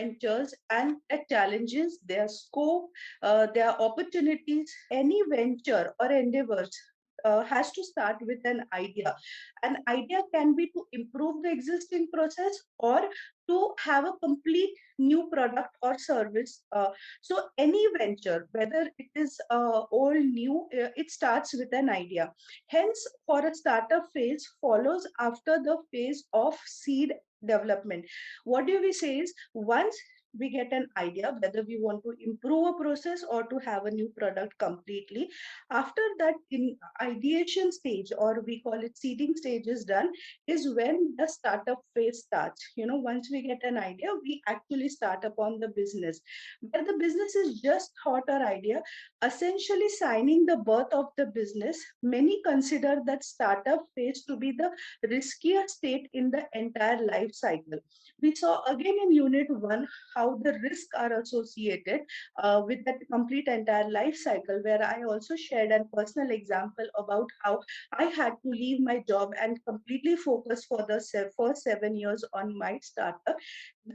ventures and their challenges, their scope, their opportunities. Any venture or endeavors has to start with an idea. An idea can be to improve the existing process or to have a complete new product or service. So any venture, whether it is old, new, it starts with an idea. Hence, for a startup phase follows after the phase of seed development. What do we say is, once we get an idea whether we want to improve a process or to have a new product completely, after that in ideation stage, or we call it seeding stage, is done, is when the startup phase starts. Once we get an idea, we actually start upon the business, where the business is just thought or idea, essentially signing the birth of the business. Many consider that startup phase to be the riskiest state in the entire life cycle. We saw again in unit 1 how the risks are associated with that complete entire life cycle, where I also shared a personal example about how I had to leave my job and completely focus for the first 7 years on my startup.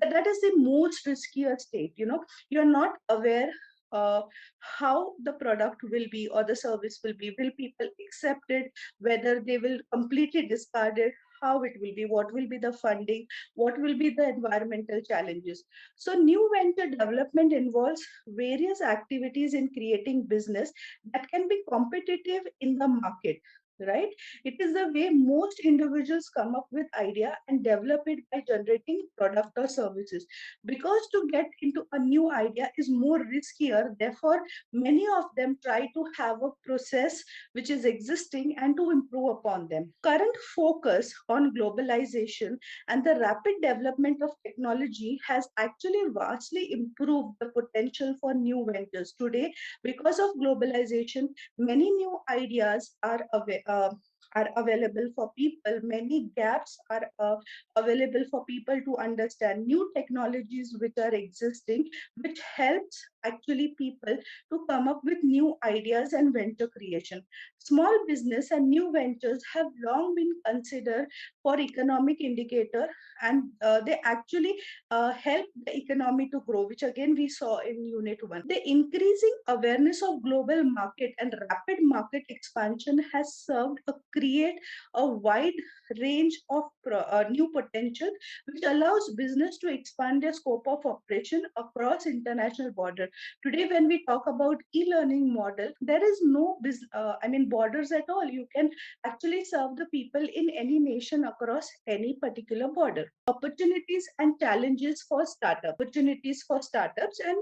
That is the most riskier state. You're not aware uh, how the product will be or the service will be. Will people accept it? Whether they will completely discard it? How it will be? What will be the funding? What will be the environmental challenges? So, new venture development involves various activities in creating business that can be competitive in the market. Right? It is the way most individuals come up with idea and develop it by generating product or services. Because to get into a new idea is more riskier, therefore many of them try to have a process which is existing and to improve upon them. Current focus on globalization and the rapid development of technology has actually vastly improved the potential for new ventures. Today, because of globalization, many new ideas are available for people. Many gaps are available for people to understand new technologies which are existing, which helps actually people to come up with new ideas and venture creation. Small business and new ventures have long been considered for economic indicator, and they actually help the economy to grow, which again we saw in unit 1. The increasing awareness of global market and rapid market expansion has served to create a wide range of new potential, which allows business to expand their scope of operation across international border. Today, when we talk about e-learning model, there is no borders at all. You can actually serve the people in any nation across any particular border. Opportunities and challenges for startup. Opportunities for startups, and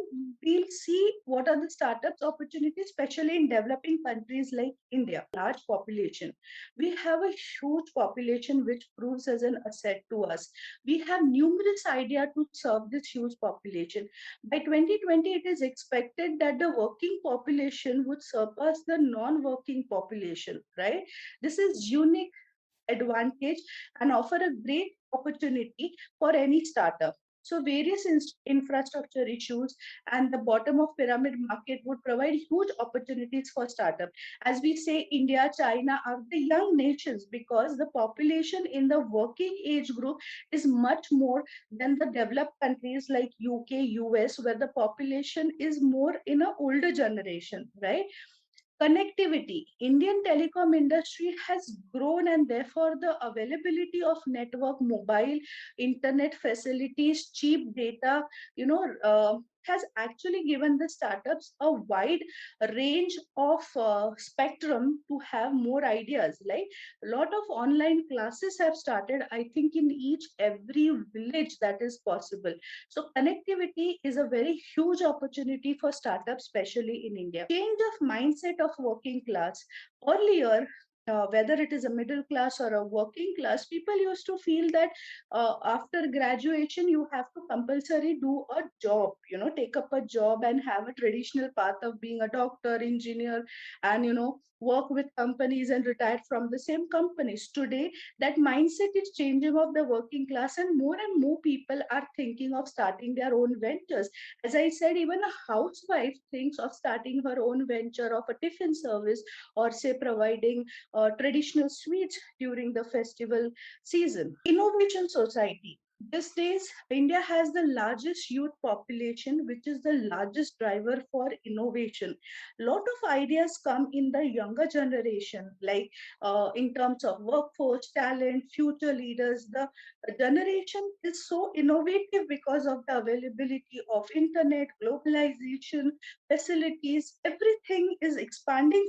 we'll see what are the startups opportunities, especially in developing countries like India. Large population. We have a huge population which proves as an asset to us. We have numerous ideas to serve this huge population. By 2020, it is expected that the working population would surpass the non-working population, right? This is unique advantage and offer a great opportunity for any startup. So various infrastructure issues and the bottom of pyramid market would provide huge opportunities for startup. As we say, India, China are the young nations because the population in the working age group is much more than the developed countries like UK, US, where the population is more in an older generation, right? Connectivity. Indian telecom industry has grown, and therefore the availability of network, mobile, internet facilities, cheap data, has actually given the startups a wide range of spectrum to have more ideas. Like a lot of online classes have started, I think, in each every village that is possible. So connectivity is a very huge opportunity for startups, especially in India. Change of mindset of working class. Earlier, whether it is a middle class or a working class, people used to feel that after graduation, you have to compulsory do a job, take up a job and have a traditional path of being a doctor, engineer, and, work with companies and retire from the same companies. Today, that mindset is changing of the working class, and more people are thinking of starting their own ventures. As I said, even a housewife thinks of starting her own venture of a tiffin service, or say providing traditional sweets during the festival season. Innovation society. These days, India has the largest youth population, which is the largest driver for innovation. Lot of ideas come in the younger generation, like in terms of workforce, talent, future leaders. The generation is so innovative because of the availability of internet, globalization, facilities. Everything is expanding